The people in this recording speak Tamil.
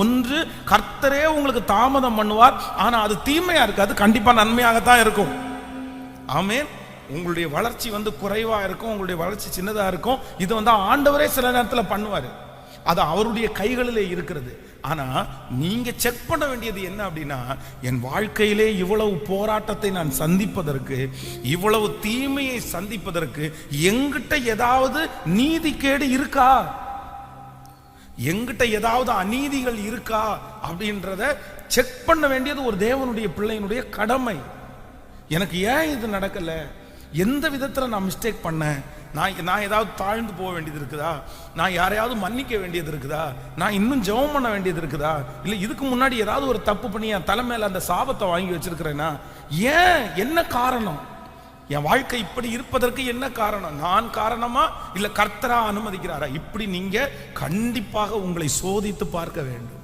ஒன்று, கர்த்தரே உங்களுக்கு தாமதம் பண்ணுவார், ஆனா அது தீமையா இருக்காது, கண்டிப்பா நன்மையாகத்தான் இருக்கும். ஆமென். உங்களுடைய வளர்ச்சி குறைவா இருக்கும், உங்களுடைய வளர்ச்சி சின்னதா இருக்கும். இது ஆண்டவரே சில நேரத்தில் பண்ணுவாரு, அது அவருடைய கைகளிலே இருக்கிறது. ஆனா நீங்க செக் பண்ண வேண்டியது என்ன அப்படின்னா, என் வாழ்க்கையிலே இவ்வளவு போராட்டத்தை நான் சந்திப்பதற்கு, இவ்வளவு தீமையை சந்திப்பதற்கு எங்கிட்ட ஏதாவது நீதிகேடு இருக்கா, எங்கிட்ட ஏதாவது அநீதிகள் இருக்கா அப்படின்றத செக் பண்ண வேண்டியது ஒரு தேவனுடைய பிள்ளையினுடைய கடமை. எனக்கு ஏன் இது நடக்கல, எந்த விதத்துல நான் மிஸ்டேக் பண்ணேன், நான் ஏதாவது தாழ்ந்து போக வேண்டியது இருக்குதா, நான் யாரையாவது மன்னிக்க வேண்டியது இருக்குதா, நான் இன்னும் ஜெபம் பண்ண வேண்டியது இருக்குதா, இல்ல இதுக்கு முன்னாடி ஏதாவது ஒரு தப்பு பண்ணி என் தலை மேல அந்த சாபத்தை வாங்கி வச்சிருக்கிறேன்னா, ஏன், என்ன காரணம், என் வாழ்க்கை இப்படி இருப்பதற்கு என்ன காரணம், நான் காரணமா இல்ல கர்த்தரா அனுமதிக்கிறாரா, இப்படி நீங்க கண்டிப்பாக உங்களை சோதித்து பார்க்க வேண்டும்.